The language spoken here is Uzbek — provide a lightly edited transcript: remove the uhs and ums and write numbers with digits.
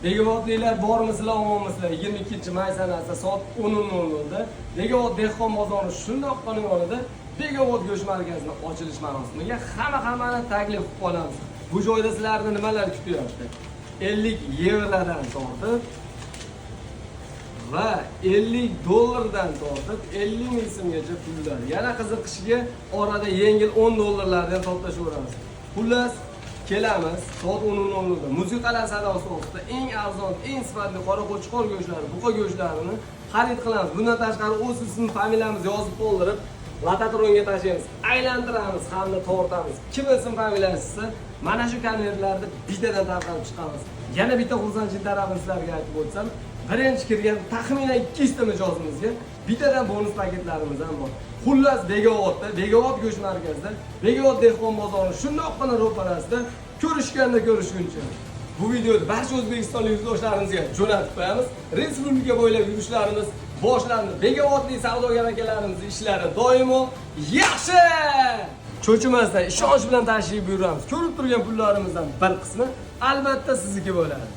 Begovodliklar bormisizlar, omonmisizlar? 22-may sanasi soat 10:00da Begobod dehqon bozori shundoqqina yonida Begobod go'sht markazini ochilish marosimiga hammani taklif qilib qolamiz. Bu joyda sizlarni nimalar kutyapti? 50 yevrodan tortib va 50 dollardan tortib 50 ming so'mgacha pullar. Yana qiziqishiga orada yengil 10 dollarlardan toplashaveramiz. Xullas kelamiz soat 10:00da musiqalar sadosi ostida eng arzon, eng sifatli qora qo'chqor go'shtlari, buqa go'shtlarini xarid qilamiz. Bundan tashqari o'z ism familiyamizni yozib qoldirib, Latatronga tashlaymiz, aylantiramiz hamda tortamiz. Kim ism familiyasi mana shu konvertlarni bittadan tarqatib chiqamiz. Yana bitta xursandchilik tarafini sizlarga aytib o'tsam, birinchi kirgan taxminan 200 ta mijozimizga bittadan bonus paketlarimiz ham bor. Xullas Begovodda, Begobod go'sht markazida, Begobod dehqon bozori shundoqqina ro'parasida ko'rishganda ko'rishguncha. Bu videoni barcha O'zbekistonlik yurtdoshlarimizga jo'natib qo'yamiz. Respublika bo'ylab yurishlarimiz boshlandi. Begovodlik savdogar akalarimizning ishlari doimo yaxshi. Cho'chimasdan ishonch bilan tashrif buyuramiz. Ko'rib turgan pullarimizdan bir qismi albatta sizniki bo'ladi.